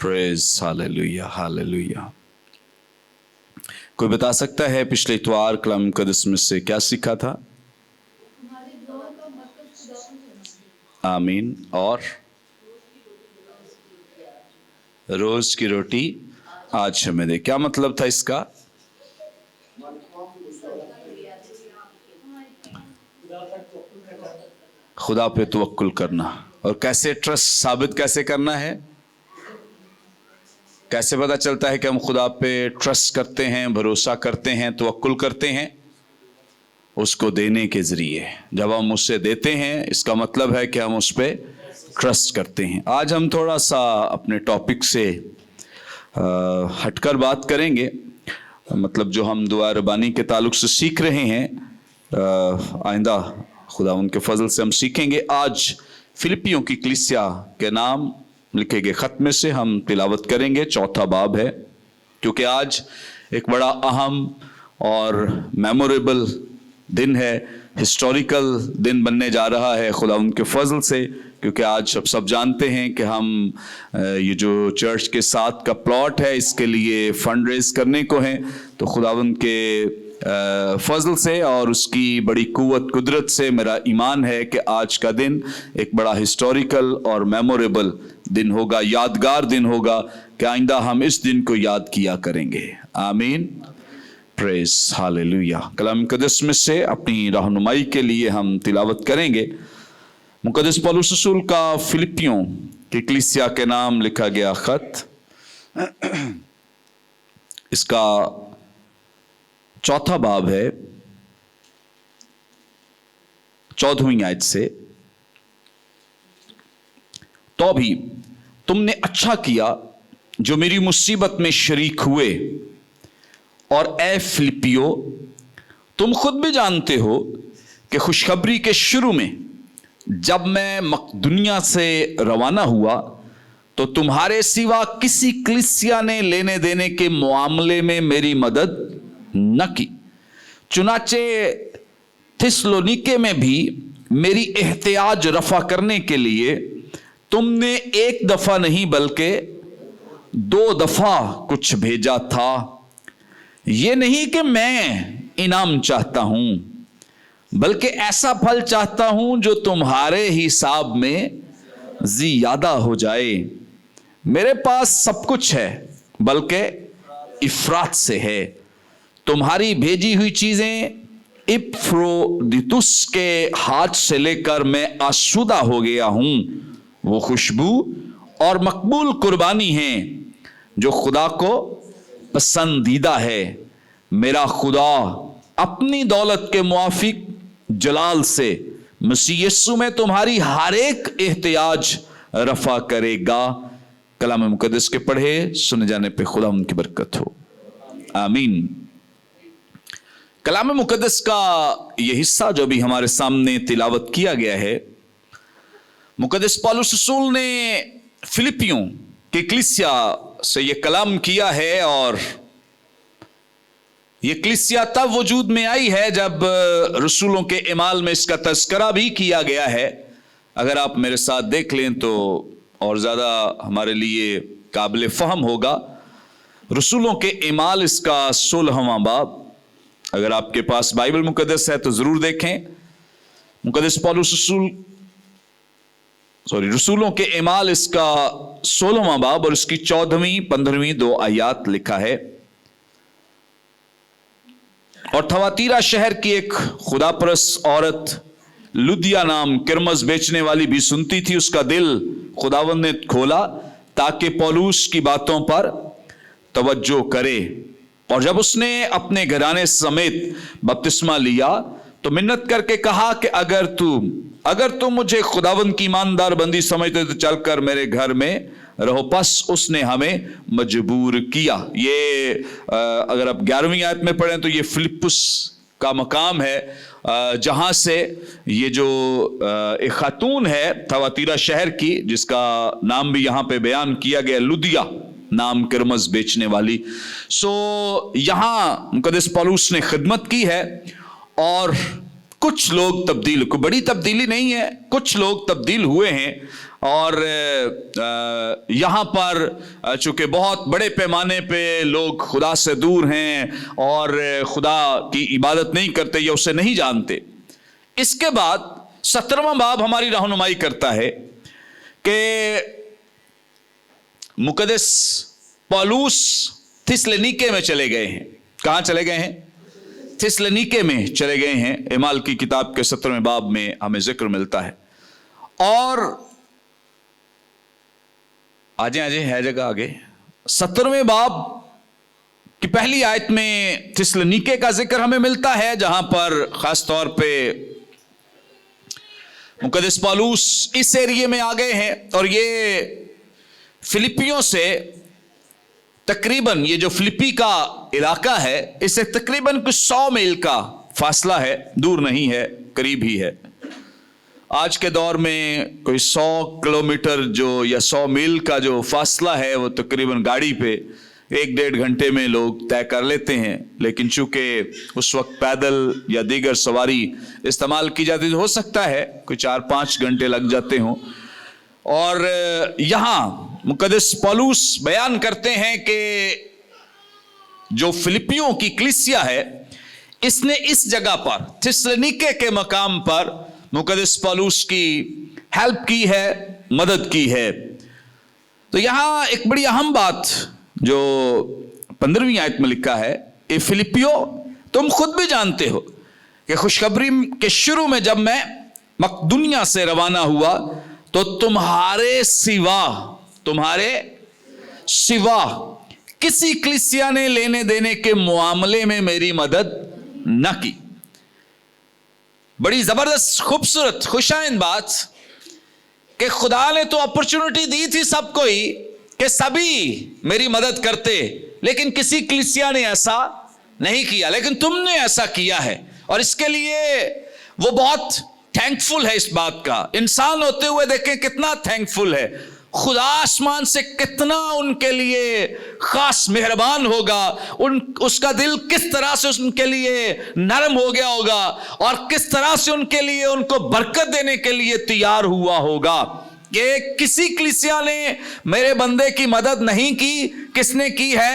Praise hallelujah hallelujah. कोई बता सकता है पिछले इतवार कलाम मुकद्दस में से क्या सीखा था? आमीन। और रोज की रोटी आज हमें दे, क्या मतलब था इसका? खुदा पे तवक्कुल करना। और कैसे ट्रस्ट साबित कैसे करना है? कैसे पता चलता है कि हम खुदा पे ट्रस्ट करते हैं, भरोसा करते हैं, तवक्कुल करते हैं? उसको देने के जरिए। जब हम उससे देते हैं इसका मतलब है कि हम उस पे ट्रस्ट करते हैं। आज हम थोड़ा सा अपने टॉपिक से हटकर बात करेंगे, मतलब जो हम दुआ रबानी के ताल्लुक से सीख रहे हैं, आइंदा खुदा उनके फजल से हम सीखेंगे। आज फिलिपियों की कलीसिया के नाम लिखे गए खत में से हम तिलावत करेंगे, चौथा बाब है, क्योंकि आज एक बड़ा अहम और मेमोरेबल दिन है, हिस्टोरिकल दिन बनने जा रहा है खुदा उनके फजल से। क्योंकि आज सब जानते हैं कि हम ये जो चर्च के साथ का प्लॉट है इसके लिए फंड रेज करने को हैं, तो खुदावंद के फजल से और उसकी बड़ी कुव्वत कुदरत से मेरा ईमान है कि आज का दिन एक बड़ा हिस्टोरिकल और मेमोरेबल दिन होगा, यादगार दिन होगा, कि आइंदा हम इस दिन को याद किया करेंगे। आमीन। Praise hallelujah. कलाम मुकद्दस में से अपनी रहनुमाई के लिए हम तिलावत करेंगे मुकद्दस पौलुस रसूल का फिलिपियों की कलीसिया के नाम लिखा गया खत, इसका चौथा बाब है, 14वीं आयत से। तो भी तुमने अच्छा किया जो मेरी मुसीबत में शरीक हुए, और ए फिलिपियो, तुम खुद भी जानते हो कि खुशखबरी के शुरू में जब मैं मकदुनिया से रवाना हुआ तो तुम्हारे सिवा किसी कलीसिया ने लेने देने के मामले में मेरी मदद न की। चुनाचे थिस्सलुनीके में भी मेरी एहतियाज रफा करने के लिए तुमने एक दफा नहीं बल्कि 2 दफा कुछ भेजा था। ये नहीं कि मैं इनाम चाहता हूं, बल्कि ऐसा फल चाहता हूं जो तुम्हारे हिसाब में ज्यादा हो जाए। मेरे पास सब कुछ है, बल्कि इफरात से है। तुम्हारी भेजी हुई चीजें इपफ्रोदितुस के हाथ से लेकर मैं आसूदा हो गया हूं। वो खुशबू और मकबूल कुर्बानी है जो खुदा को पसंदीदा है। मेरा खुदा अपनी दौलत के मुआफिक जलाल से मसीह यीशु में तुम्हारी हर एक एहतियाज रफा करेगा। कलाम मुकद्दस के पढ़े सुने जाने पे खुदा उनकी बरकत हो। आमीन। कलाम मुकद्दस का यह हिस्सा जो भी हमारे सामने तिलावत किया गया है, मुकद्दस पौलुस रसूल ने फिलिपियों की कलीसिया से यह कलाम किया है, और यह कलीसिया तब वजूद में आई है जब रसूलों के इमाल में इसका तज़किरा भी किया गया है। अगर आप मेरे साथ देख लें तो और ज़्यादा हमारे लिए काबिल फ़हम होगा। रसूलों के इमाल इसका 16वां बाब, अगर आपके पास बाइबल मुकद्दस है तो ज़रूर देखें। मुकद्दस पौलुस रसूलों के इमाल इसका 16वां बाब और इसकी 14वीं 15वीं 2 आयात लिखा है। और थवातीरा शहर की एक खुदापरस्त औरत लुदिया नाम किरमस बेचने वाली भी सुनती थी। उसका दिल खुदावंद ने खोला ताकि पौलुस की बातों पर तवज्जो करे, और जब उसने अपने घराने समेत बपतिस्मा लिया तो मिन्नत करके कहा कि अगर तुम मुझे खुदावंद की ईमानदार बंदी समझते तो चलकर मेरे घर में रहो। बस उसने हमें मजबूर किया। ये अगर आप 11वीं आयत में पढ़ें तो ये फिलिप्पुस का मकाम है, जहां से ये जो एक खातून है थवातीरा शहर की, जिसका नाम भी यहां पे बयान किया गया, लुदिया नाम किरमस बेचने वाली। सो यहां मुकद्दस पौलुस ने खिदमत की है, और कुछ लोग तब्दील, कोई बड़ी तब्दीली नहीं है, कुछ लोग तब्दील हुए हैं और यहाँ पर चूंकि बहुत बड़े पैमाने पे लोग खुदा से दूर हैं और खुदा की इबादत नहीं करते या उसे नहीं जानते। इसके बाद 17वां बाब हमारी रहनुमाई करता है कि मुकद्दस पौलुस थिस्सलुनीके में चले गए हैं। कहाँ चले गए हैं? थिस्सलुनीके में चले गए हैं। एमाल की किताब के 17वें बाब में हमें जिक्र मिलता है। और आजे है जगह आगे 17वें बाब की पहली आयत में थिस्सलुनीके का जिक्र हमें मिलता है, जहां पर खास तौर पे मुकद्दस पौलुस इस एरिया में आ गए हैं और ये फिलिपियों से तकरीबन, ये जो फिलिपी का इलाका है इससे तकरीबन कुछ 100 मील का फासला है, दूर नहीं है, करीब ही है। आज के दौर में कोई 100 किलोमीटर जो या 100 मील का जो फासला है वो तकरीबन गाड़ी पे 1-1.5 घंटे में लोग तय कर लेते हैं, लेकिन चूंकि उस वक्त पैदल या दीगर सवारी इस्तेमाल की जाती तो हो सकता है कोई 4-5 घंटे लग जाते हों। और यहां मुकद्दस पौलुस बयान करते हैं कि जो फिलिपियों की कलीसिया है इसने इस जगह पर थिस्सलुनीके के मकाम पर मुकद्दस पौलुस की हेल्प की है, मदद की है। तो यहां एक बड़ी अहम बात जो 15वीं आयत में लिखा है, ए फिलिपियो तुम खुद भी जानते हो कि खुशखबरी के शुरू में जब मैं मकदूनिया से रवाना हुआ तो तुम्हारे सिवा किसी कलीसिया ने लेने देने के मामले में मेरी मदद न की। बड़ी जबरदस्त, खूबसूरत, खुशाइंद बात कि खुदा ने तो अपॉर्चुनिटी दी थी सबको ही कि सभी मेरी मदद करते, लेकिन किसी कलीसिया ने ऐसा नहीं किया, लेकिन तुमने ऐसा किया है और इसके लिए वो बहुत थैंकफुल है। इस बात का इंसान होते हुए देखें कितना थैंकफुल है। खुदा आसमान से कितना उनके लिए खास मेहरबान होगा, उसका दिल किस तरह से उनके लिए नरम हो गया होगा और किस तरह से उनके लिए उनको बरकत देने के लिए तैयार हुआ होगा कि किसी कलीसिया ने मेरे बंदे की मदद नहीं की। किसने की है?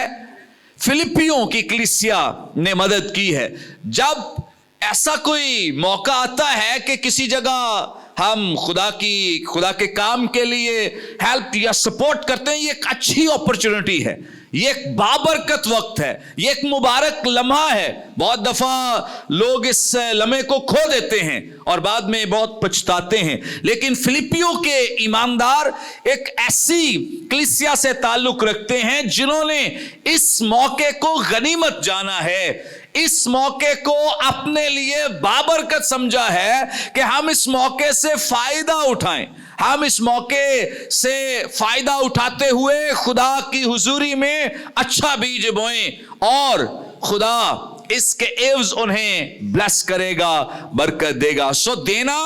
फिलिपियों की कलीसिया ने मदद की है। जब ऐसा कोई मौका आता है कि किसी जगह हम खुदा के काम के लिए हेल्प या सपोर्ट करते हैं, ये एक अच्छी अपॉर्चुनिटी है, ये एक बाबरकत वक्त है, ये एक मुबारक लम्हा है। बहुत दफा लोग इस लम्हे को खो देते हैं और बाद में बहुत पछताते हैं, लेकिन फिलिपियों के ईमानदार एक ऐसी कलीसिया से ताल्लुक रखते हैं जिन्होंने इस मौके को गनीमत जाना है, इस मौके को अपने लिए बाबरकत समझा है कि हम इस मौके से फायदा उठाएं, हम इस मौके से फायदा उठाते हुए खुदा की हुजूरी में अच्छा बीज बोएं और खुदा इसके एवज उन्हें ब्लेस करेगा, बरकत देगा। सो देना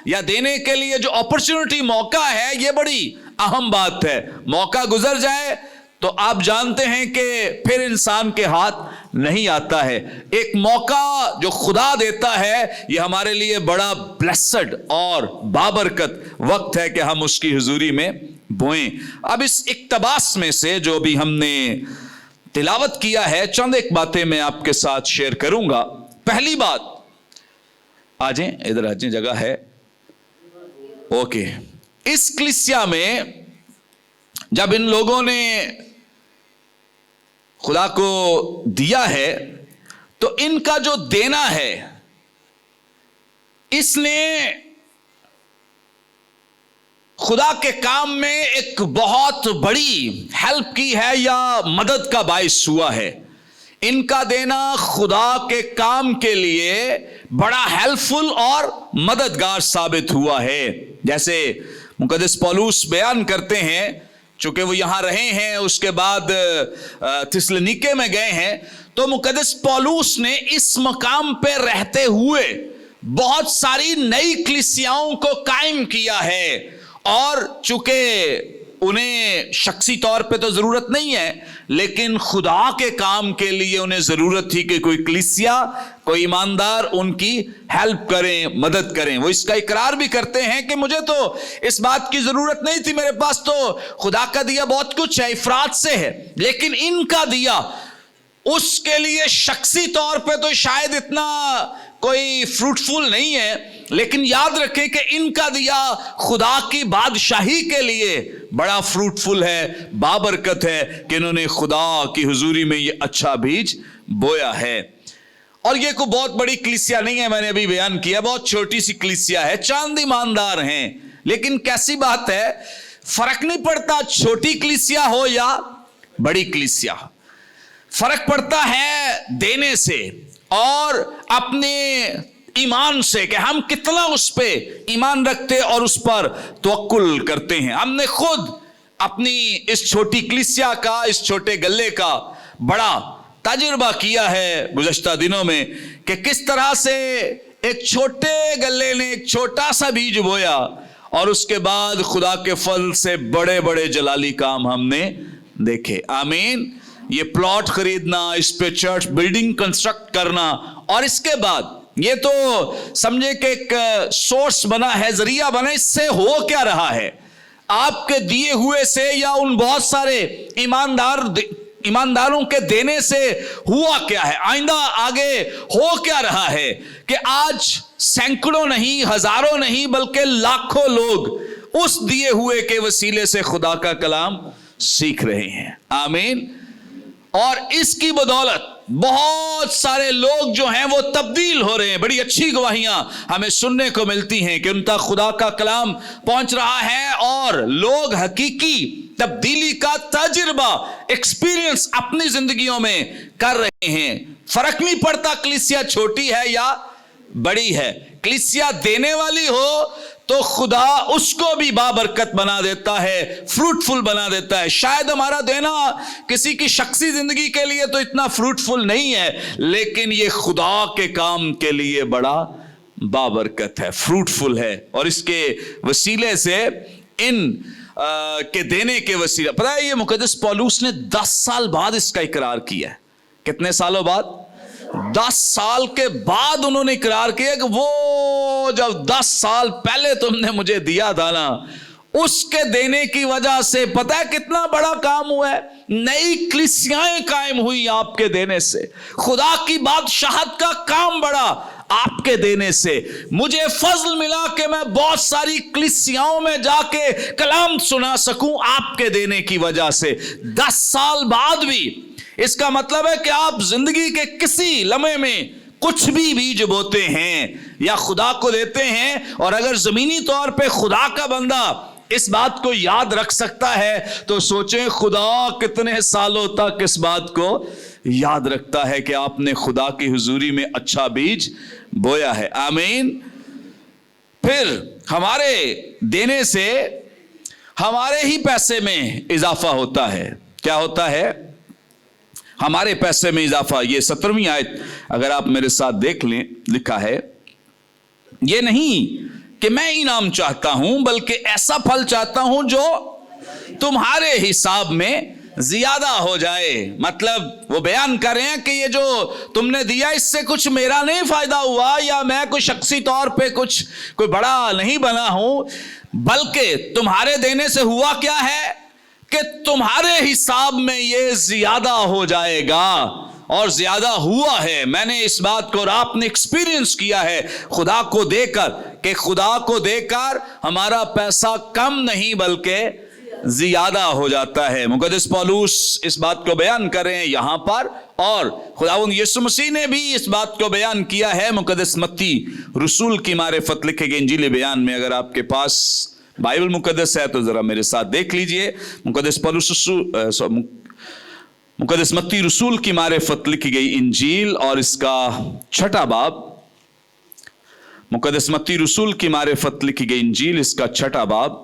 या देने के लिए जो अपॉर्चुनिटी, मौका है, ये बड़ी अहम बात है। मौका गुजर जाए तो आप जानते हैं कि फिर इंसान के हाथ नहीं आता है। एक मौका जो खुदा देता है ये हमारे लिए बड़ा ब्लेस्ड और बाबरकत वक्त है कि हम उसकी हुजूरी में बोएं। अब इस इक्तबास में से जो भी हमने तिलावत किया है, चंद एक बातें मैं आपके साथ शेयर करूंगा। पहली बात, आ जाएं, इधर आ जाएं, जगह है, ओके। इस कलीसिया में जब इन लोगों ने खुदा को दिया है तो इनका जो देना है, इसने खुदा के काम में एक बहुत बड़ी हेल्प की है या मदद का बाइस हुआ है। इनका देना खुदा के काम के लिए बड़ा हेल्पफुल और मददगार साबित हुआ है। जैसे मुकद्दस पौलुस बयान करते हैं, चूंकि वो यहां रहे हैं, उसके बाद थिस्सलुनीके में गए हैं, तो मुकद्दस पौलुस ने इस मकाम पे रहते हुए बहुत सारी नई कलीसियाओं को कायम किया है। और चूंकि उन्हें शख्सी तौर पे तो जरूरत नहीं है, लेकिन खुदा के काम के लिए उन्हें जरूरत थी कि कोई कलीसिया, कोई ईमानदार उनकी हेल्प करें, मदद करें। वो इसका इकरार भी करते हैं कि मुझे तो इस बात की जरूरत नहीं थी, मेरे पास तो खुदा का दिया बहुत कुछ है, इफरात से है, लेकिन इनका दिया उसके लिए शख्सी तौर पे तो शायद इतना कोई फ्रूटफुल नहीं है, लेकिन याद रखें कि इनका दिया खुदा की बादशाही के लिए बड़ा फ्रूटफुल है, बाबरकत है कि इन्होंने खुदा की हुजूरी में ये अच्छा बीज बोया है। और ये कोई बहुत बड़ी कलीसिया नहीं है, मैंने अभी बयान किया, बहुत छोटी सी कलीसिया है, चांद ईमानदार हैं। लेकिन कैसी बात है, फर्क नहीं पड़ता छोटी कलीसिया हो या बड़ी कलीसिया, फर्क पड़ता है देने से और अपने ईमान से कि हम कितना उस पे ईमान रखते और उस पर तवक्कुल करते हैं। हमने खुद अपनी इस छोटी कलीसिया का, इस छोटे गल्ले का बड़ा तजुर्बा किया है गुज़श्ता दिनों में कि किस तरह से एक छोटे गल्ले ने एक छोटा सा बीज बोया और उसके बाद खुदा के फल से बड़े बड़े जलाली काम हमने देखे। आमीन। ये प्लॉट खरीदना, इस पे चर्च बिल्डिंग कंस्ट्रक्ट करना, और इसके बाद ये तो समझे कि एक सोर्स बना है, जरिया बना। इससे हो क्या रहा है? आपके दिए हुए से या उन बहुत सारे ईमानदारों के देने से हुआ क्या है? आइंदा आगे हो क्या रहा है कि आज सैकड़ों नहीं, हजारों नहीं, बल्कि लाखों लोग उस दिए हुए के वसीले से खुदा का कलाम सीख रहे हैं। आमीन। और इसकी बदौलत बहुत सारे लोग जो हैं वो तब्दील हो रहे हैं। बड़ी अच्छी गवाहियां हमें सुनने को मिलती हैं कि उनका खुदा का कलाम पहुंच रहा है और लोग हकीकी तब्दीली का तजुर्बा, एक्सपीरियंस अपनी जिंदगियों में कर रहे हैं। फर्क नहीं पड़ता कलीसिया छोटी है या बड़ी है, कलीसिया देने वाली हो तो खुदा उसको भी बाबरकत बना देता है, फ्रूटफुल बना देता है। शायद हमारा देना किसी की शख्सी जिंदगी के लिए तो इतना फ्रूटफुल नहीं है, लेकिन ये खुदा के काम के लिए बड़ा बाबरकत है, फ्रूटफुल है। और इसके वसीले से इन के देने के वसीले, पता है ये मुकद्दस पौलुस ने 10 साल बाद इसका इकरार किया है। कितने सालों बाद? 10 साल के बाद उन्होंने इकरार किया कि वो जब 10 साल पहले तुमने मुझे दिया था ना, उसके देने की वजह से पता है कितना बड़ा काम हुआ है। नई कलीसियाएं कायम हुई आपके देने से, खुदा की बादशाहत का काम बढ़ा आपके देने से। मुझे फजल मिला कि मैं बहुत सारी कलीसियाओं में जाके कलाम सुना सकूं आपके देने की वजह से। 10 साल बाद भी इसका मतलब है कि आप जिंदगी के किसी लम्हे में कुछ भी बीज बोते हैं या खुदा को देते हैं, और अगर जमीनी तौर पे खुदा का बंदा इस बात को याद रख सकता है तो सोचें खुदा कितने सालों तक इस बात को याद रखता है कि आपने खुदा की हुजूरी में अच्छा बीज बोया है। आमीन। फिर हमारे देने से हमारे ही पैसे में इजाफा होता है। क्या होता है? हमारे पैसे में इजाफा। ये 17वीं आयत अगर आप मेरे साथ देख लें, लिखा है, ये नहीं कि मैं इनाम चाहता हूं बल्कि ऐसा फल चाहता हूं जो तुम्हारे हिसाब में ज्यादा हो जाए। मतलब वो बयान कर रहे हैं कि ये जो तुमने दिया इससे कुछ मेरा नहीं फायदा हुआ, या मैं कोई शख्सी तौर पे कोई बड़ा नहीं बना हूं, बल्कि तुम्हारे देने से हुआ क्या है कि तुम्हारे हिसाब में ये ज्यादा हो जाएगा, और ज्यादा हुआ है। मैंने इस बात को और आपने एक्सपीरियंस किया है खुदा को देकर कि खुदा को देकर हमारा पैसा कम नहीं बल्कि ज्यादा हो जाता है। मुकद्दस पौलुस इस बात को बयान कर रहे हैं यहां पर, और खुदावंद यीशु मसीह ने भी इस बात को बयान किया है मुकद्दस मत्ती रसूल की मारिफत लिखे गए इंजील बयान में। अगर आपके पास बाइबल मुकद्दस है तो जरा मेरे साथ देख लीजिए। मुकद्दस मत्ती रसूल की मारिफत लिखी गई इंजील और इसका 6ठा बाब। मुकद्दस मत्ती रसूल की मारिफत लिखी गई इंजील, इसका 6ठा बाब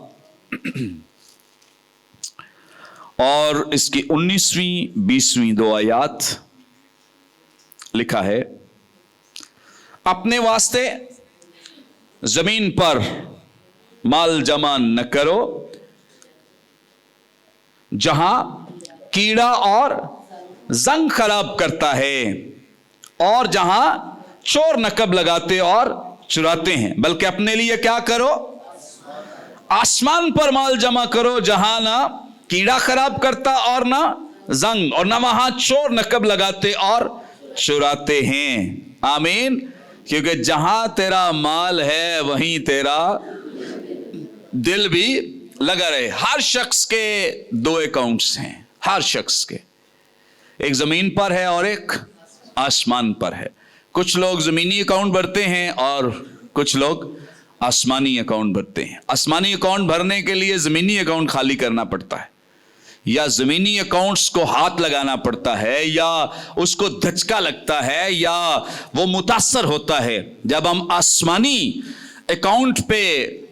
और इसकी 19वीं 20वीं 2 आयात लिखा है, अपने वास्ते जमीन पर माल जमा न करो, जहां कीड़ा और जंग खराब करता है, और जहां चोर नकब लगाते और चुराते हैं, बल्कि अपने लिए क्या करो, आसमान पर माल जमा करो, जहां ना कीड़ा खराब करता और ना जंग, और ना वहां चोर नकब लगाते और चुराते हैं। आमीन। क्योंकि जहां तेरा माल है वहीं तेरा दिल भी लगा रहे। हर शख्स के दो अकाउंट्स हैं, हर शख्स के, एक जमीन पर है और एक आसमान पर है। कुछ लोग जमीनी अकाउंट भरते हैं और कुछ लोग आसमानी अकाउंट भरते हैं। आसमानी अकाउंट भरने के लिए जमीनी अकाउंट खाली करना पड़ता है, या जमीनी अकाउंट्स को हाथ लगाना पड़ता है, या उसको धचका लगता है, या वो मुतासर होता है जब हम आसमानी अकाउंट पे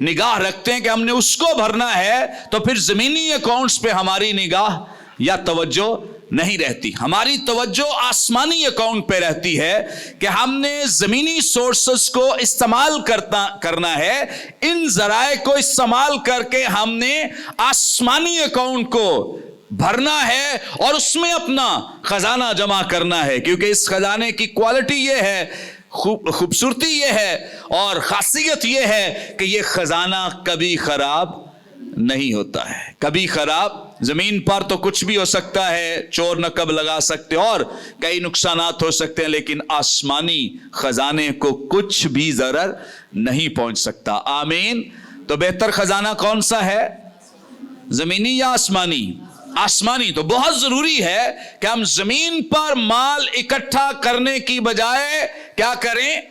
निगाह रखते हैं कि हमने उसको भरना है, तो फिर जमीनी अकाउंट्स पे हमारी निगाह या तवज्जो नहीं रहती। हमारी तवज्जो आसमानी अकाउंट पे रहती है कि हमने जमीनी सोर्सेस को इस्तेमाल करना है, इन जराए को इस्तेमाल करके हमने आसमानी अकाउंट को भरना है और उसमें अपना खजाना जमा करना है। क्योंकि इस खजाने की क्वालिटी यह है, खूबसूरती यह है और खासियत यह है कि यह खजाना कभी खराब नहीं होता है, कभी खराब। जमीन पर तो कुछ भी हो सकता है, चोर नकब लगा सकते और कई नुकसानात हो सकते हैं, लेकिन आसमानी खजाने को कुछ भी जरर नहीं पहुंच सकता। आमीन। तो बेहतर खजाना कौन सा है, जमीनी या आसमानी? आसमानी। तो बहुत जरूरी है कि हम जमीन पर माल इकट्ठा करने की बजाय क्या करें,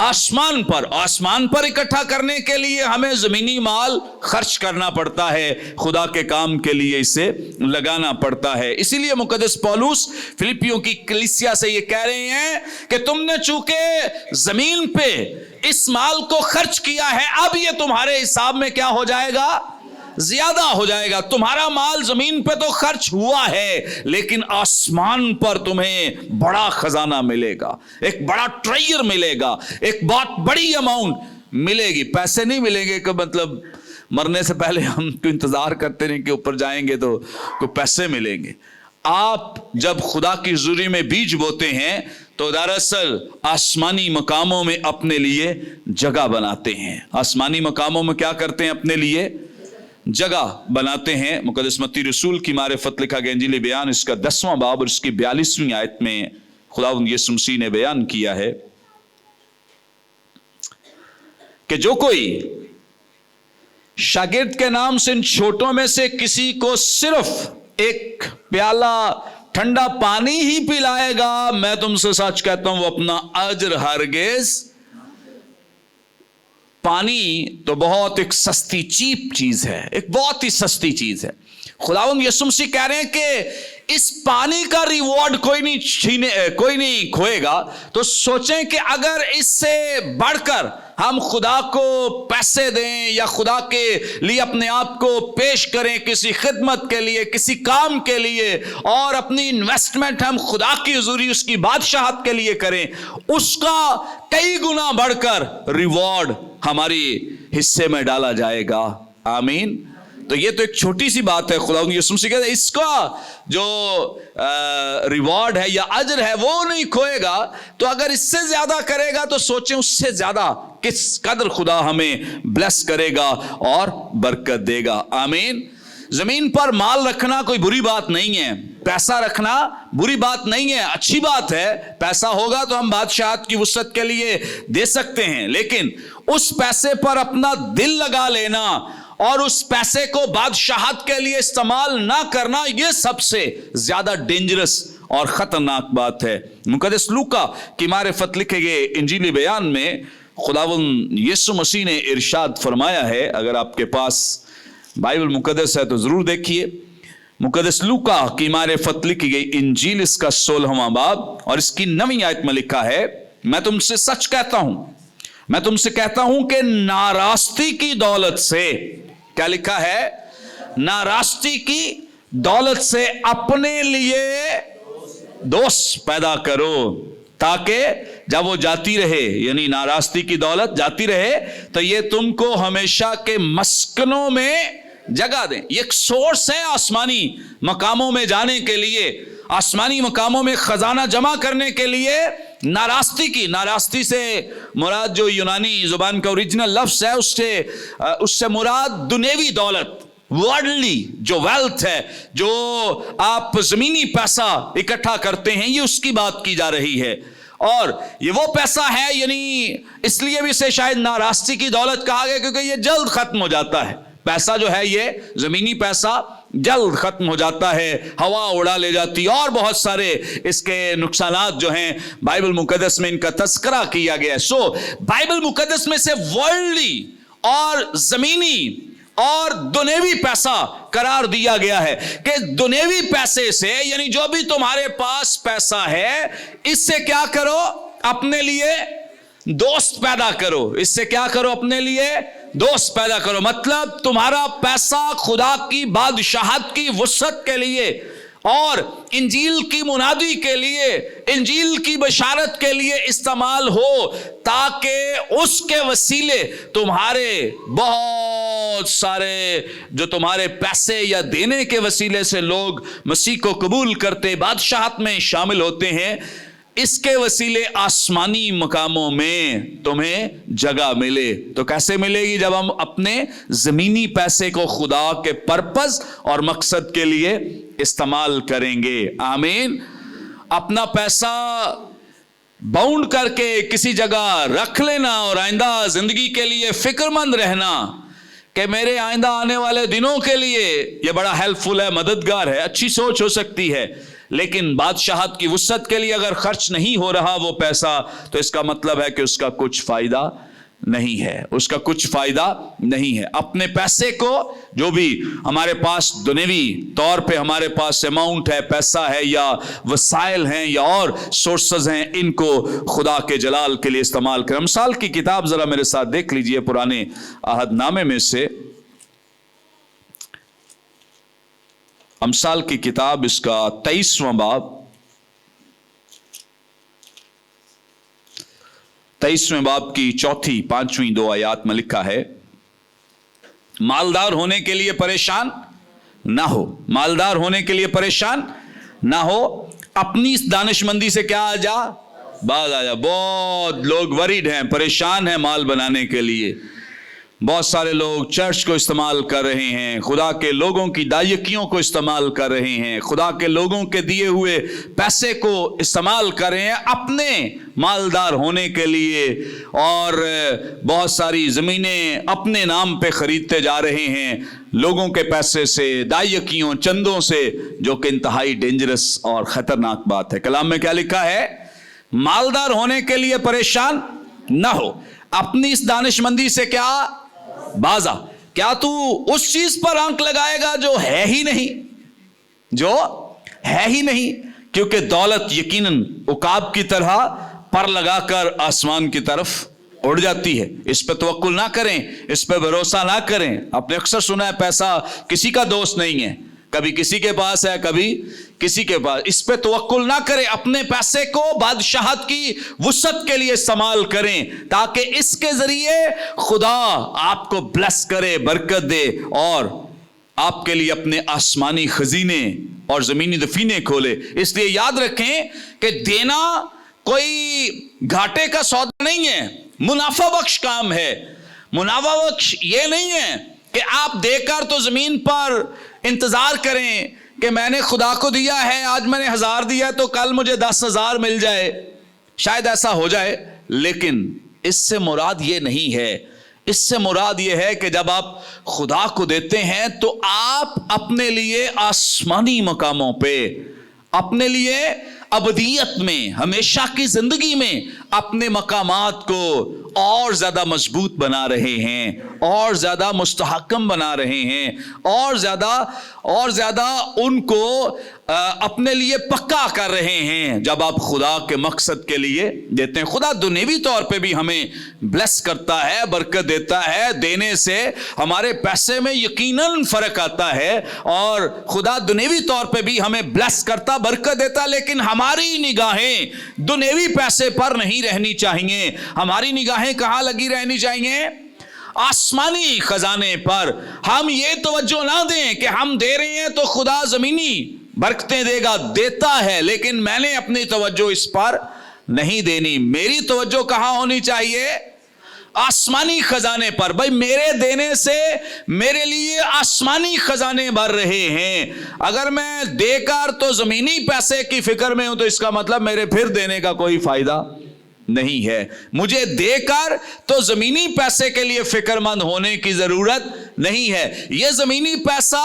आसमान पर। आसमान पर इकट्ठा करने के लिए हमें जमीनी माल खर्च करना पड़ता है, खुदा के काम के लिए इसे लगाना पड़ता है। इसीलिए मुकद्दस पौलुस फिलिपियों की कलीसिया से ये कह रहे हैं कि तुमने चूंकि जमीन पे इस माल को खर्च किया है, अब ये तुम्हारे हिसाब में क्या हो जाएगा, ज्यादा हो जाएगा। तुम्हारा माल जमीन पे तो खर्च हुआ है, लेकिन आसमान पर तुम्हें बड़ा खजाना मिलेगा, एक बड़ा ट्रेजर मिलेगा, एक बहुत बड़ी अमाउंट मिलेगी। पैसे नहीं मिलेंगे कि मतलब मरने से पहले हम तो इंतजार करते रहे कि ऊपर जाएंगे तो कोई पैसे मिलेंगे। आप जब खुदा की हुजूरी में बीज बोते हैं तो दरअसल आसमानी मकामों में अपने लिए जगह बनाते हैं। आसमानी मकामों में क्या करते हैं, अपने लिए जगह बनाते हैं। मुकद्दस मत्ती रसूल की मारिफत लिखा गया इंजील बयान, इसका 10वां बाब और इसकी 42वीं आयत में खुदावंद यीशु मसीह ने बयान किया है कि जो कोई शागिर्द के नाम से इन छोटों में से किसी को सिर्फ एक प्याला ठंडा पानी ही पिलाएगा, मैं तुमसे सच कहता हूं वो अपना अजर हरगिज। पानी तो बहुत एक सस्ती चीप चीज है, एक बहुत ही सस्ती चीज है। खुदावंद यीशु मसीह कह रहे हैं कि इस पानी का रिवॉर्ड कोई नहीं खोएगा। तो सोचें कि अगर इससे बढ़कर हम खुदा को पैसे दें या खुदा के लिए अपने आप को पेश करें किसी खिदमत के लिए, किसी काम के लिए, और अपनी इन्वेस्टमेंट हम खुदा की हुजूरी उसकी बादशाहत के लिए करें, उसका कई गुना बढ़कर रिवॉर्ड हमारे हिस्से में डाला जाएगा। आमीन। तो ये तो एक छोटी सी बात है। खुदा यीशु मसीह कहते हैं इसका जो रिवॉर्ड है या अजर है वो नहीं खोएगा। तो अगर इससे ज्यादा करेगा तो सोचें उससे ज्यादा किस कदर खुदा हमें ब्लेस करेगा और बरकत देगा। आमीन। जमीन पर माल रखना कोई बुरी बात नहीं है, पैसा रखना बुरी बात नहीं है, अच्छी बात है। पैसा होगा तो हम बादशाहत की वुसअत के लिए दे सकते हैं, लेकिन उस पैसे पर अपना दिल लगा लेना और उस पैसे को बादशाहत के लिए इस्तेमाल ना करना, यह सबसे ज्यादा डेंजरस और खतरनाक बात है। मुकद्दस लूका की मारिफत लिखे गए इंजीली बयान में खुदावंद यीशु मसीह ने इरशाद फरमाया है। अगर आपके पास बाइबल मुकद्दस है तो जरूर देखिए। मुकद्दस लूका की मारिफत लिखी गई इंजील, इसका 16वां बाब और इसकी 9वीं आयत में लिखा है, मैं तुमसे सच कहता हूं, मैं तुमसे कहता हूं कि नारास्ती की दौलत से, क्या लिखा है, नारास्ती की दौलत से अपने लिए दोस्त पैदा करो, ताकि जब वो जाती रहे, यानी नारास्ती की दौलत जाती रहे, तो ये तुमको हमेशा के मस्कनों में जगह दें। ये एक सोर्स है आसमानी मकामों में जाने के लिए, आसमानी मकामों में खजाना जमा करने के लिए। नारास्ती की, नारास्ती से मुराद जो यूनानी जुबान का ओरिजिनल लफ्ज है उससे मुराद दुनियावी दौलत, वर्ल्डली जो वेल्थ है, जो आप जमीनी पैसा इकट्ठा करते हैं, ये उसकी बात की जा रही है। और ये वो पैसा है, यानी इसलिए भी इसे शायद नारास्ती की दौलत कहा गया क्योंकि ये जल्द खत्म हो जाता है। पैसा जो है, ये जमीनी पैसा जल्द खत्म हो जाता है, हवा उड़ा ले जाती है, और बहुत सारे इसके नुकसानात जो हैं बाइबल मुकद्दस में इनका तस्करा किया गया है। सो बाइबल मुकद्दस में से वर्ल्डली और जमीनी और दुनियावी पैसा करार दिया गया है कि दुनियावी पैसे से, यानी जो भी तुम्हारे पास पैसा है, इससे क्या करो? अपने लिए दोस्त पैदा करो। इससे क्या करो? अपने लिए दोस्त पैदा करो। मतलब तुम्हारा पैसा खुदा की बादशाहत की वुसअत के लिए और इंजील की मुनादी के लिए, इंजील की बशारत के लिए इस्तेमाल हो, ताकि उसके वसीले तुम्हारे बहुत सारे जो तुम्हारे पैसे या देने के वसीले से लोग मसीह को कबूल करते, बादशाहत में शामिल होते हैं, इसके वसीले आसमानी मकामों में तुम्हें जगह मिले। तो कैसे मिलेगी? जब हम अपने जमीनी पैसे को खुदा के पर्पस और मकसद के लिए इस्तेमाल करेंगे। आमीन। अपना पैसा बाउंड करके किसी जगह रख लेना और आइंदा जिंदगी के लिए फिक्रमंद रहना कि मेरे आइंदा आने वाले दिनों के लिए यह बड़ा हेल्पफुल है, मददगार है, अच्छी सोच हो सकती है। लेकिन बादशाहत की वुसअत के लिए अगर खर्च नहीं हो रहा वो पैसा, तो इसका मतलब है कि उसका कुछ फायदा नहीं है, उसका कुछ फायदा नहीं है। अपने पैसे को, जो भी हमारे पास दुनियावी तौर पे हमारे पास अमाउंट है, पैसा है या वसाइल हैं या और सोर्सेज हैं, इनको खुदा के जलाल के लिए इस्तेमाल करें। अमसाल की किताब जरा मेरे साथ देख लीजिए, पुराने अहदनामे में से अमसाल की किताब, इसका 23वां बाब, 23वें बाब की 4, 5वीं 2 आयात में लिखा है, मालदार होने के लिए परेशान ना हो, मालदार होने के लिए परेशान ना हो, अपनी इस दानिशमंदी से क्या आ जा, बाज आ जा। बहुत लोग वरीड हैं, परेशान हैं माल बनाने के लिए। बहुत सारे लोग चर्च को इस्तेमाल कर रहे हैं, खुदा के लोगों की दायकियों को इस्तेमाल कर रहे हैं, खुदा के लोगों के दिए हुए पैसे को इस्तेमाल कर रहे हैं अपने मालदार होने के लिए, और बहुत सारी ज़मीनें अपने नाम पे खरीदते जा रहे हैं लोगों के पैसे से, दायकियों, चंदों से, जो कि इंतहाई डेंजरस और ख़तरनाक बात है। कलाम में क्या लिखा है? मालदार होने के लिए परेशान ना हो, अपनी इस दानिशमंदी से क्या बाजा। क्या तू उस चीज पर आंख लगाएगा जो है ही नहीं, जो है ही नहीं? क्योंकि दौलत यकीनन उकाब की तरह पर लगाकर आसमान की तरफ उड़ जाती है। इस पर तवक्कुल ना करें, इस पर भरोसा ना करें। आपने अक्सर सुना है पैसा किसी का दोस्त नहीं है, कभी किसी के पास है, कभी किसी के पास। इस पे तवक्कुल ना करें, अपने पैसे को बादशाहत की वुसअत के लिए इस्तेमाल करें, ताकि इसके जरिए खुदा आपको ब्लेस करे, बरकत दे, और आपके लिए अपने आसमानी खजीने और जमीनी दफीने खोले। इसलिए याद रखें कि देना कोई घाटे का सौदा नहीं है, मुनाफा बख्श काम है। मुनाफा बख्श ये नहीं है कि आप देकर तो जमीन पर इंतजार करें कि मैंने खुदा को दिया है, आज मैंने 1000 दिया तो कल मुझे 10,000 मिल जाए। शायद ऐसा हो जाए, लेकिन इससे मुराद ये नहीं है। इससे मुराद ये है कि जब आप खुदा को देते हैं तो आप अपने लिए आसमानी मकामों पे, अपने लिए अबदियत में, हमेशा की जिंदगी में अपने मकामात को और ज्यादा मजबूत बना रहे हैं, और ज्यादा मुस्तहकम बना रहे हैं, और ज्यादा उनको अपने लिए पक्का कर रहे हैं जब आप खुदा के मकसद के लिए देते हैं। खुदा दुनियावी तौर पे भी हमें ब्लेस करता है, बरकत देता है। देने से हमारे पैसे में यकीनन फर्क आता है, और खुदा दुनियावी तौर पे भी हमें ब्लेस करता, बरकत देता। लेकिन हमारी निगाहें दुनियावी पैसे पर नहीं रहनी चाहिए, हमारी निगाहें कहाँ लगी रहनी चाहिए? आसमानी खजाने पर हम ये तवज्जो ना दें कि हम दे रहे हैं तो खुदा जमीनी बरकतें देगा, देता है, लेकिन मैंने अपनी तवज्जो इस पर नहीं देनी। मेरी तवज्जो कहां होनी चाहिए? आसमानी खजाने पर। भाई मेरे देने से मेरे लिए आसमानी खजाने भर रहे हैं। अगर मैं देकर तो जमीनी पैसे की फिक्र में हूं तो इसका मतलब मेरे फिर देने का कोई फायदा नहीं है। मुझे देकर तो जमीनी पैसे के लिए फिक्रमंद होने की जरूरत नहीं है। यह जमीनी पैसा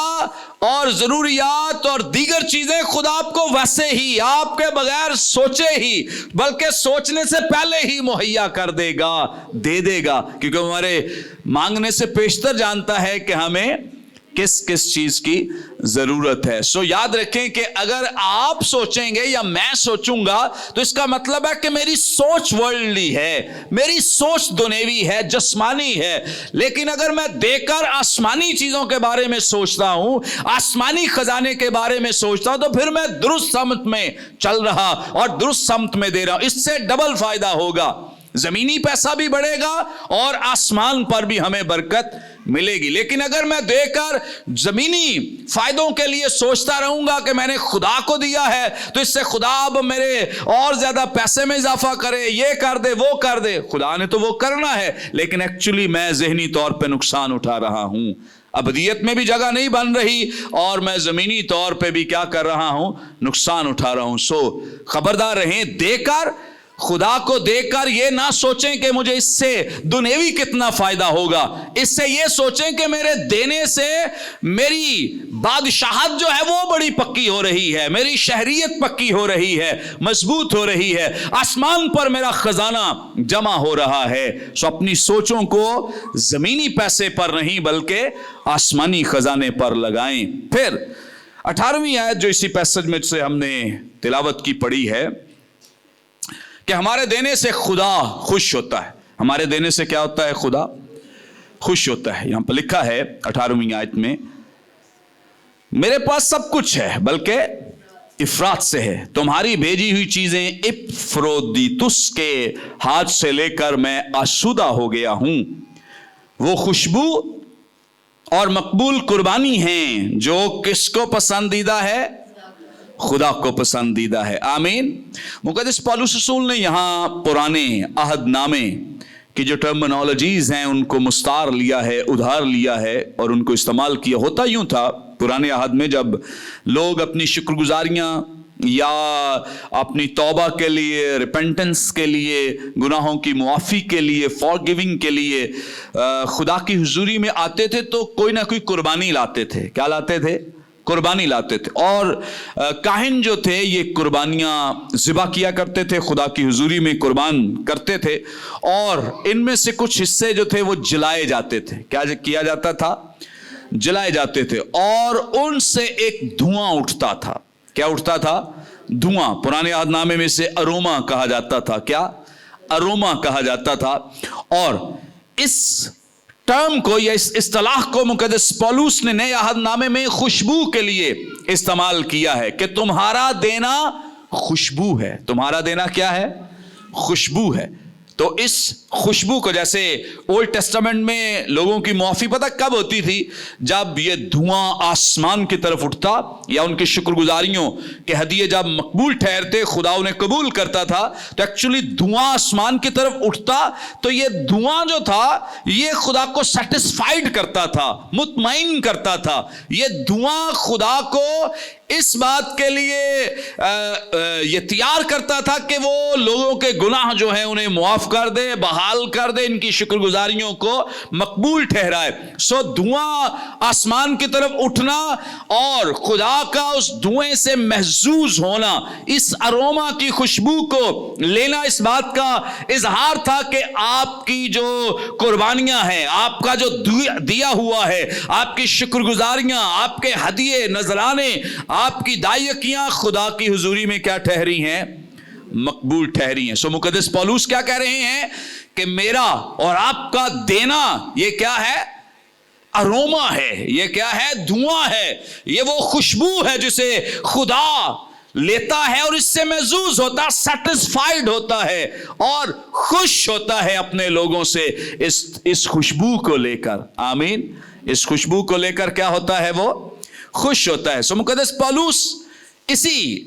और जरूरियात और दीगर चीजें खुदा आपको वैसे ही आपके बगैर सोचे ही, बल्कि सोचने से पहले ही मुहैया कर देगा, दे देगा, क्योंकि हमारे मांगने से पेशतर जानता है कि हमें किस किस चीज की जरूरत है। सो याद रखें कि अगर आप सोचेंगे या मैं सोचूंगा तो इसका मतलब है कि मेरी सोच वर्ल्डली है, मेरी सोच दुनियावी है, जस्मानी है। लेकिन अगर मैं देकर आसमानी चीजों के बारे में सोचता हूं, आसमानी खजाने के बारे में सोचता हूं, तो फिर मैं दुरुस्त समत में चल रहा और दुरुस्त समत में दे रहा हूं। इससे डबल फायदा होगा, जमीनी पैसा भी बढ़ेगा और आसमान पर भी हमें बरकत मिलेगी। लेकिन अगर मैं देकर जमीनी फायदों के लिए सोचता रहूंगा कि मैंने खुदा को दिया है तो इससे खुदा अब मेरे और ज्यादा पैसे में इजाफा करे, ये कर दे, वो कर दे, खुदा ने तो वो करना है, लेकिन एक्चुअली मैं जहनी तौर पे नुकसान उठा रहा हूं। अबदियत में भी जगह नहीं बन रही और मैं जमीनी तौर पे भी क्या कर रहा हूं? नुकसान उठा रहा हूं। सो खबरदार रहें, देकर, खुदा को देकर ये ना सोचें कि मुझे इससे दुनियावी कितना फायदा होगा, इससे ये सोचें कि मेरे देने से मेरी बादशाहत जो है वो बड़ी पक्की हो रही है, मेरी शहरियत पक्की हो रही है, मजबूत हो रही है, आसमान पर मेरा खजाना जमा हो रहा है। सो अपनी सोचों को जमीनी पैसे पर नहीं बल्कि आसमानी खजाने पर लगाएं। फिर 18वीं आयत जो इसी पैसेज में से हमने तिलावत की पढ़ी है कि हमारे देने से खुदा खुश होता है। हमारे देने से क्या होता है? खुदा खुश होता है। यहां पर लिखा है 18वीं आयत में, मेरे पास सब कुछ है बल्कि इफरात से है, तुम्हारी भेजी हुई चीजें इफ्रोदीतुस के हाथ से लेकर मैं आसूदा हो गया हूं। वो खुशबू और मकबूल कुर्बानी हैं जो किसको पसंदीदा है? खुदा को पसंदीदा है। आमीन। मुक़द्दस पौलुस रसूल ने यहाँ पुराने अहद नामे की जो टर्मिनोलॉजीज हैं उनको मुस्तार लिया है, उधार लिया है और उनको इस्तेमाल किया। होता यूं था पुराने अहद में, जब लोग अपनी शुक्रगुजारियाँ या अपनी तौबा के लिए, रिपेंटेंस के लिए, गुनाहों की मुआफ़ी के लिए, फॉरगिविंग के लिए खुदा की हुजूरी में आते थे तो कोई ना कोई कुर्बानी लाते थे। क्या लाते थे? कुर्बानी लाते थे। और काहिन जो थे ये कुर्बानियां ज़िबा किया करते थे, खुदा की हुजूरी में कुर्बान करते थे और इनमें से कुछ हिस्से जो थे वो जलाए जाते थे। क्या किया जाता था? जलाए जाते थे और उनसे एक धुआं उठता था। क्या उठता था? धुआं। पुराने अहदनामे में से अरोमा कहा जाता था। क्या? अरोमा कहा जाता था। और इस टर्म को या इस इस्तिलाह को मुक़द्दस पौलुस ने नए अहदनामे में खुशबू के लिए इस्तेमाल किया है कि तुम्हारा देना खुशबू है। तुम्हारा देना क्या है? खुशबू है। तो इस खुशबू को, जैसे ओल्ड टेस्टामेंट में लोगों की मुआफ़ी पता कब होती थी? जब ये धुआं आसमान की तरफ उठता या उनकी शुक्रगुजारियों के हदिये जब मकबूल ठहरते, खुदा उन्हें कबूल करता था, तो एक्चुअली धुआं आसमान की तरफ उठता तो ये धुआं जो था ये खुदा को सेटिस्फाइड करता था, मुतमईन करता था। ये धुआं खुदा को इस बात के लिए ये तैयार करता था कि वो लोगों के गुनाह जो हैं उन्हें मुआफ कर दे, बहाल कर दे, इनकी शुक्रगुजारियों को मकबूल ठहराए। सो धुआं आसमान की तरफ उठना और खुदा का उस धुएं से महसूस होना, इस अरोमा की खुशबू को लेना, इस बात का इजहार था कि आपकी जो कुर्बानियां हैं, आपका जो दिया हुआ है, आपकी शुक्रगुजारियां, आपके हदिये, नजराने, आपकी दायकियां खुदा की हुजूरी में क्या ठहरी हैं? मकबूल ठहरी हैं। सो मुक़द्दस पौलुस क्या कह रहे हैं कि मेरा और आपका देना ये क्या है? अरोमा है। ये क्या है? धुआं है। ये वो खुशबू है जिसे खुदा लेता है और इससे महजूज होता, सेटिस्फाइड होता है और खुश होता है अपने लोगों से इस खुशबू को लेकर। आमीन। इस खुशबू को लेकर क्या होता है, वो खुश होता है। सो मुकद्दस पौलुस इसी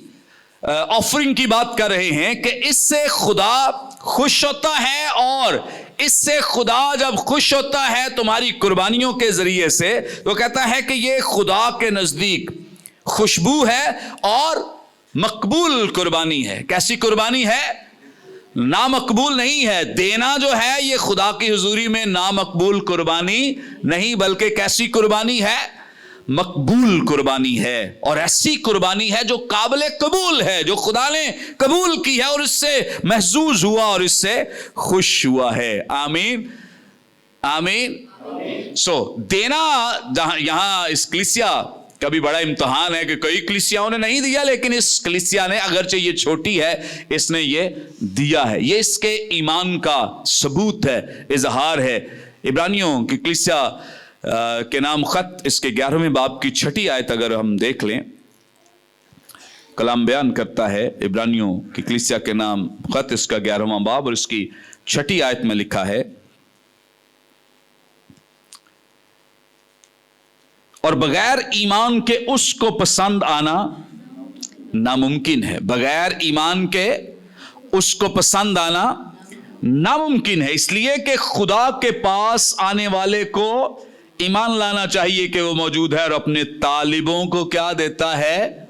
ऑफरिंग की बात कर रहे हैं कि इससे खुदा खुश होता है, और इससे खुदा जब खुश होता है तुम्हारी कुर्बानियों के जरिए से, तो कहता है कि ये खुदा के नजदीक खुशबू है और मकबूल कुर्बानी है। कैसी कुर्बानी है? नामकबूल नहीं है। देना जो है ये खुदा की हुजूरी में नामकबूल कुर्बानी नहीं, बल्कि कैसी कुर्बानी है? मकबूल कुर्बानी है। और ऐसी कुर्बानी है जो काबिल कबूल है, जो खुदा ने कबूल की है और इससे महजूज हुआ और इससे खुश हुआ है। आमीन, आमीन। सो देना, जहां यहां इस कलीसिया का भी बड़ा इम्तिहान है कि कई कलीसियाओं ने नहीं दिया, लेकिन इस कलीसिया ने, अगरचे ये छोटी है, इसने ये दिया है। ये इसके ईमान का सबूत है, इजहार है। इब्रानियों की कलीसिया के नाम खत, इसके 11वें बाब की 6ठी आयत अगर हम देख लें, कलाम बयान करता है इब्रानियों की कलीसिया के नाम खत, इसका 11वां बाब और इसकी 6ठी आयत में लिखा है, और बगैर ईमान के उसको पसंद आना नामुमकिन है। बगैर ईमान के उसको पसंद आना नामुमकिन है, इसलिए कि खुदा के पास आने वाले को ईमान लाना चाहिए कि वो मौजूद है, और अपने तालिबों को क्या देता है?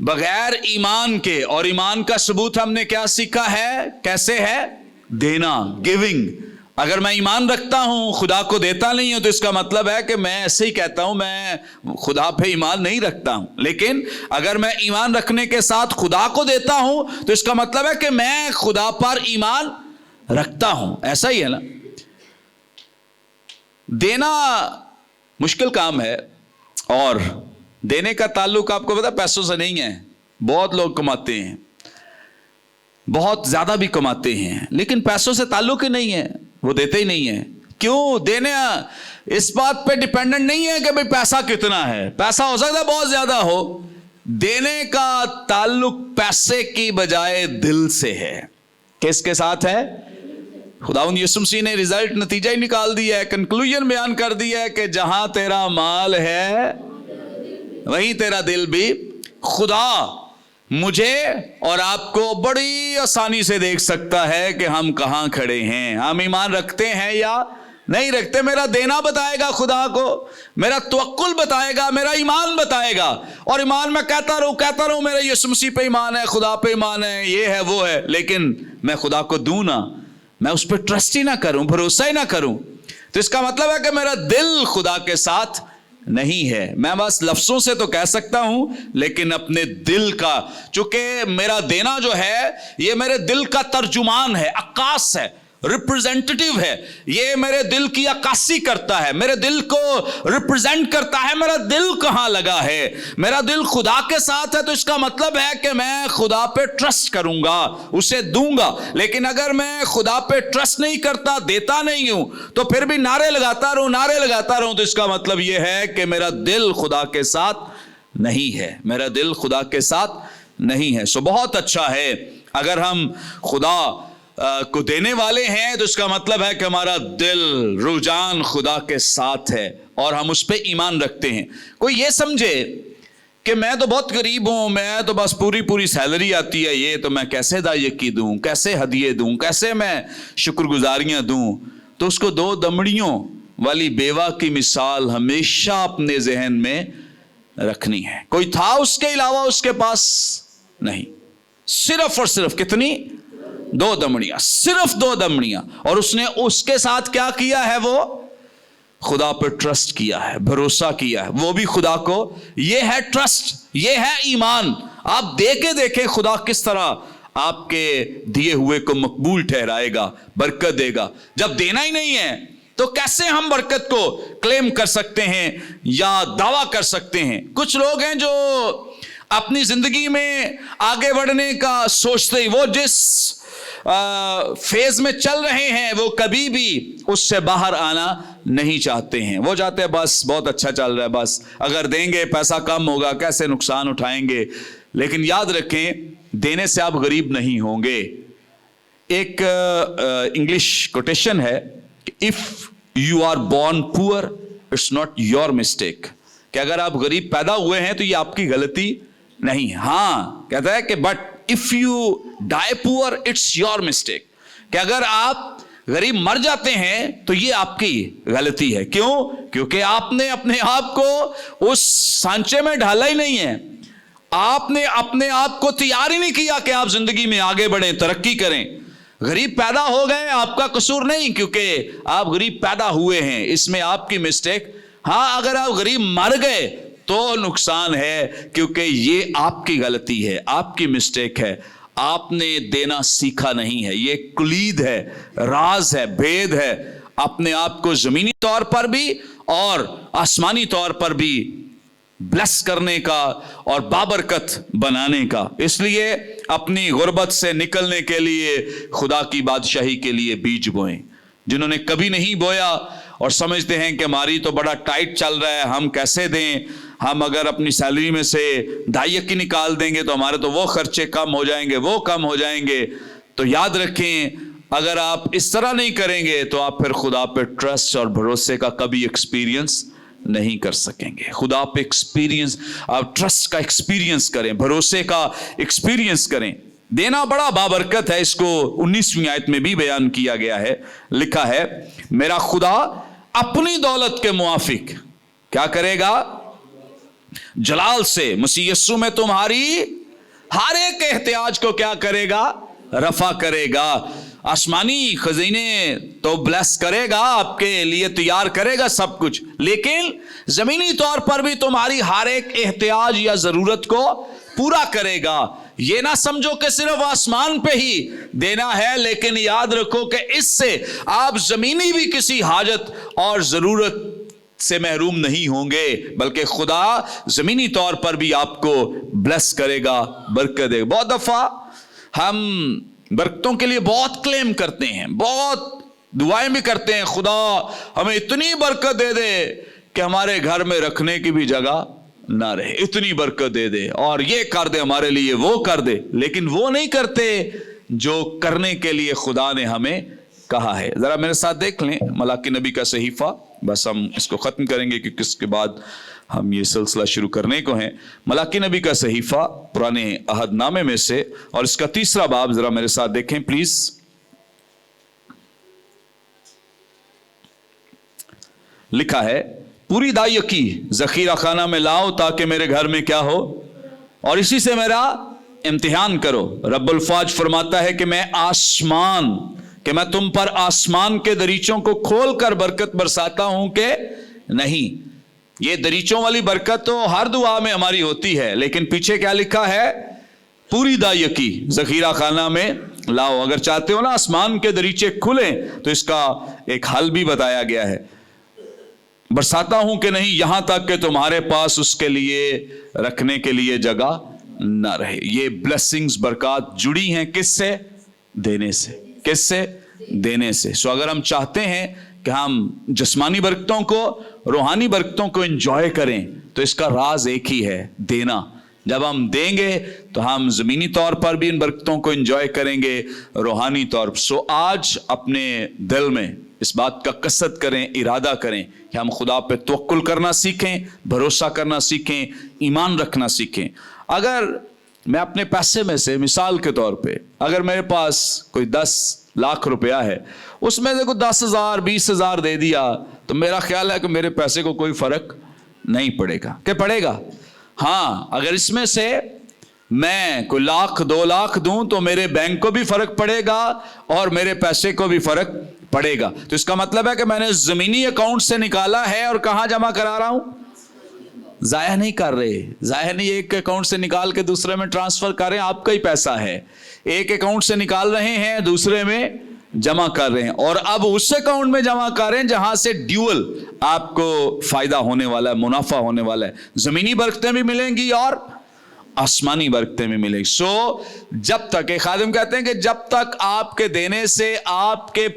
बगैर ईमान के। और ईमान का सबूत हमने क्या सीखा है? कैसे है? देना, गिविंग। अगर मैं ईमान रखता हूं, खुदा को देता नहीं हूं, तो इसका मतलब है कि मैं ऐसे ही कहता हूं मैं खुदा पे ईमान नहीं रखता हूं। लेकिन अगर मैं ईमान रखने के साथ खुदा को देता हूं, तो इसका मतलब है कि मैं खुदा पर ईमान रखता हूं। ऐसा ही है ना? देना मुश्किल काम है, और देने का ताल्लुक आपको पता पैसों से नहीं है। बहुत लोग कमाते हैं, बहुत ज्यादा भी कमाते हैं, लेकिन पैसों से ताल्लुक ही नहीं है, वो देते ही नहीं है। क्यों? देने इस बात पे डिपेंडेंट नहीं है कि भाई पैसा कितना है। पैसा हो सकता है बहुत ज्यादा हो, देने का ताल्लुक पैसे की बजाय दिल से है। किसके साथ है? खुदावंद यीशु मसीह ने रिजल्ट, नतीजा ही निकाल दिया है, कंक्लूजन बयान कर दिया है कि जहां तेरा माल है वहीं तेरा दिल भी। खुदा मुझे और आपको बड़ी आसानी से देख सकता है कि हम कहां खड़े हैं, हम ईमान रखते हैं या नहीं रखते। मेरा देना बताएगा खुदा को, मेरा तवक्कुल बताएगा, मेरा ईमान बताएगा। और ईमान में कहता रहूं मेरा यीशु मसीह पे ईमान है, खुदा पे ईमान है, ये है वो है, लेकिन मैं खुदा को दूं ना, मैं उस पर ट्रस्ट ही ना करूं, भरोसा ही ना करूं, तो इसका मतलब है कि मेरा दिल खुदा के साथ नहीं है। मैं बस लफ्जों से तो कह सकता हूं, लेकिन अपने दिल का, चूंकि मेरा देना जो है ये मेरे दिल का तर्जुमान है, अक्कास है, रिप्रेजेंटेटिव है। ये मेरे दिल की अक्कासी करता है, मेरे दिल को रिप्रेजेंट करता है। मेरा दिल कहां लगा है? मेरा दिल खुदा के साथ है, तो इसका मतलब है कि मैं खुदा पे ट्रस्ट करूंगा, उसे दूंगा। लेकिन अगर मैं खुदा पे ट्रस्ट नहीं करता, देता नहीं हूं, तो फिर भी नारे लगाता रहूं, तो इसका मतलब यह है कि मेरा दिल खुदा के साथ नहीं है, मेरा दिल खुदा के साथ नहीं है। सो बहुत अच्छा है अगर हम खुदा को देने वाले हैं, तो इसका मतलब है कि हमारा दिल, रुझान खुदा के साथ है और हम उस पर ईमान रखते हैं। कोई ये समझे कि मैं तो बहुत गरीब हूं, मैं तो बस पूरी सैलरी आती है, ये तो मैं कैसे दायकी दूं, कैसे हदिये दूं, कैसे मैं शुक्रगुजारियां दूं, तो उसको 2 दमड़ियों वाली बेवा की मिसाल हमेशा अपने जहन में रखनी है। कोई था उसके अलावा उसके पास नहीं, सिर्फ और सिर्फ कितनी? 2 दमड़ियां, सिर्फ 2 दमड़ियां। और उसने उसके साथ क्या किया है? वो खुदा पर ट्रस्ट किया है, भरोसा किया है, वो भी खुदा को। ये है ट्रस्ट, ये है ईमान। आप देखे खुदा किस तरह आपके दिए हुए को मकबूल ठहराएगा, बरकत देगा। जब देना ही नहीं है तो कैसे हम बरकत को क्लेम कर सकते हैं या दावा कर सकते हैं? कुछ लोग हैं जो अपनी जिंदगी में आगे बढ़ने का सोचते ही, वो जिस फेज में चल रहे हैं वो कभी भी उससे बाहर आना नहीं चाहते हैं। वो चाहते हैं बस बहुत अच्छा चल रहा है, बस अगर देंगे पैसा कम होगा, कैसे नुकसान उठाएंगे। लेकिन याद रखें, देने से आप गरीब नहीं होंगे। एक इंग्लिश कोटेशन है, if you are born poor it's not your mistake, कि अगर आप गरीब पैदा हुए हैं तो ये आपकी गलती नहीं। हाँ, कहता है कि but if you die poor it's your mistake, कि अगर आप गरीब मर जाते हैं तो ये आपकी गलती है। क्यों? क्योंकि आपने अपने आप को उस सांचे में ढाला ही नहीं है, आपने अपने आप को तैयार ही नहीं किया कि आप जिंदगी में आगे बढ़ें, तरक्की करें। गरीब पैदा हो गए, आपका कसूर नहीं, क्योंकि आप गरीब पैदा हुए हैं, इसमें आपकी मिस्टेक। हाँ, अगर आप गरीब मर गए तो नुकसान है, क्योंकि ये आपकी गलती है, आपकी मिस्टेक है, आपने देना सीखा नहीं है। ये कुलीद है, राज है, भेद है, अपने आप को जमीनी तौर पर भी और आसमानी तौर पर भी ब्लेस करने का और बाबरकत बनाने का। इसलिए अपनी गुर्बत से निकलने के लिए खुदा की बादशाही के लिए बीज बोएं। जिन्होंने कभी नहीं बोया और समझते हैं कि हमारी तो बड़ा टाइट चल रहा है, हम कैसे दें, हम अगर अपनी सैलरी में से 2.5 निकाल देंगे तो हमारे तो वो खर्चे कम हो जाएंगे, वो कम हो जाएंगे। तो याद रखें, अगर आप इस तरह नहीं करेंगे तो आप फिर खुदा पे ट्रस्ट और भरोसे का कभी एक्सपीरियंस नहीं कर सकेंगे। खुदा पे एक्सपीरियंस, आप ट्रस्ट का एक्सपीरियंस करें, भरोसे का एक्सपीरियंस करें। देना बड़ा बाबरकत है, इसको 19वीं आयत में भी बयान किया गया है। लिखा है, मेरा खुदा अपनी दौलत के मुआफिक क्या करेगा? जलाल से मसीह यीशु में तुम्हारी हर एक एहतियाज को क्या करेगा? रफा करेगा। आसमानी खजीने तो ब्लेस करेगा, आपके लिए तैयार करेगा सब कुछ, लेकिन जमीनी तौर पर भी तुम्हारी हर एक एहतियाज या जरूरत को पूरा करेगा। ये ना समझो कि सिर्फ आसमान पे ही देना है, लेकिन याद रखो कि इससे आप जमीनी भी किसी हाजत और जरूरत से महरूम नहीं होंगे, बल्कि खुदा जमीनी तौर पर भी आपको ब्लेस करेगा, बरकत देगा। बहुत दफा हम बरकतों के लिए बहुत क्लेम करते हैं, बहुत दुआएं भी करते हैं, खुदा हमें इतनी बरकत दे दे कि हमारे घर में रखने की भी जगह ना रहे, इतनी बरकत दे दे और ये कर दे हमारे लिए, वो कर दे। लेकिन वो नहीं करते जो करने के लिए खुदा ने हमें कहा है। जरा मेरे साथ देख लें मलाकी नबी का सहीफा, बस हम इसको खत्म करेंगे क्योंकि इसके बाद हम ये सिलसिला शुरू करने को हैं। मलाकी नबी का सहीफा पुराने अहदनामे में से, और इसका 3रा बाब जरा मेरे साथ देखें प्लीज। लिखा है, पूरी दाई की जखीरा खाना में लाओ ताकि मेरे घर में क्या हो, और इसी से मेरा इम्तिहान करो। रब्बुल फाज फरमाता है कि मैं तुम पर आसमान के दरीचों को खोल कर बरकत बरसाता हूं कि नहीं। ये दरीचों वाली बरकत तो हर दुआ में हमारी होती है, लेकिन पीछे क्या लिखा है? पूरी दाई की जखीरा खाना में लाओ। अगर चाहते हो ना आसमान के दरीचे खुलें तो इसका एक हल भी बताया गया है। बरसाता हूं कि नहीं, यहां तक कि तुम्हारे पास उसके लिए रखने के लिए जगह ना रहे। ये ब्लेसिंग्स, बरकत जुड़ी हैं किससे? देने से। किससे? देने से। सो अगर हम चाहते हैं कि हम जिस्मानी बरकतों को, रूहानी बरकतों को एंजॉय करें, तो इसका राज एक ही है, देना। जब हम देंगे तो हम जमीनी तौर पर भी इन बरकतों को एंजॉय करेंगे, रूहानी तौर पर। सो आज अपने दिल में इस बात का कसद करें, इरादा करें कि हम खुदा पे तवक्कुल करना सीखें, भरोसा करना सीखें, ईमान रखना सीखें। अगर मैं अपने पैसे में से, मिसाल के तौर पे, अगर मेरे पास कोई 10 लाख रुपया है, उसमें से कोई 10,000 20,000 दे दिया, तो मेरा ख्याल है कि मेरे पैसे को कोई फर्क नहीं पड़ेगा। क्या पड़ेगा? हाँ, अगर इसमें से मैं कोई 1,00,000 2 लाख दूं तो मेरे बैंक को भी फर्क पड़ेगा और मेरे पैसे को भी फर्क पड़ेगा। तो इसका मतलब है कि मैंने जमीनी अकाउंट से निकाला है और कहां जमा करा रहा हूं? जाया नहीं कर रहे। जाया नहीं, एक अकाउंट से निकाल के दूसरे में ट्रांसफर कर रहे हैं, आपका ही पैसा है। एक अकाउंट से निकाल रहे हैं, दूसरे में जमा कर रहे हैं, और अब उस अकाउंट में जमा कर रहे हैं जहां से ड्यूअल आपको फायदा होने वाला है, मुनाफा होने वाला है। जमीनी बरकतें भी मिलेंगी और आसमानी बरकतें में मिलेगी। सो जब तक, एक खादिम कहते हैं कि जब तक आपके देने से आपके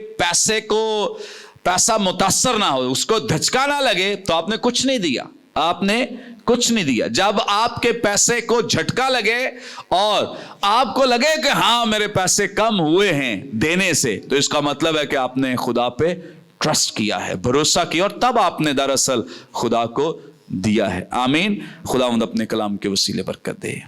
पैसा मुतासर ना हो, उसको धचका ना लगे, तो आपने कुछ नहीं दिया, आपने कुछ नहीं दिया। जब आपके पैसे को झटका लगे और आपको लगे कि हाँ मेरे पैसे कम हुए हैं देने से, तो इसका मतलब है कि आपने खुदा पे ट्रस्ट किया है, भरोसा किया, और तब आपने दरअसल खुदा को दिया है। आमीन। खुदावंद अपने कलाम के वसीले बरकत दे।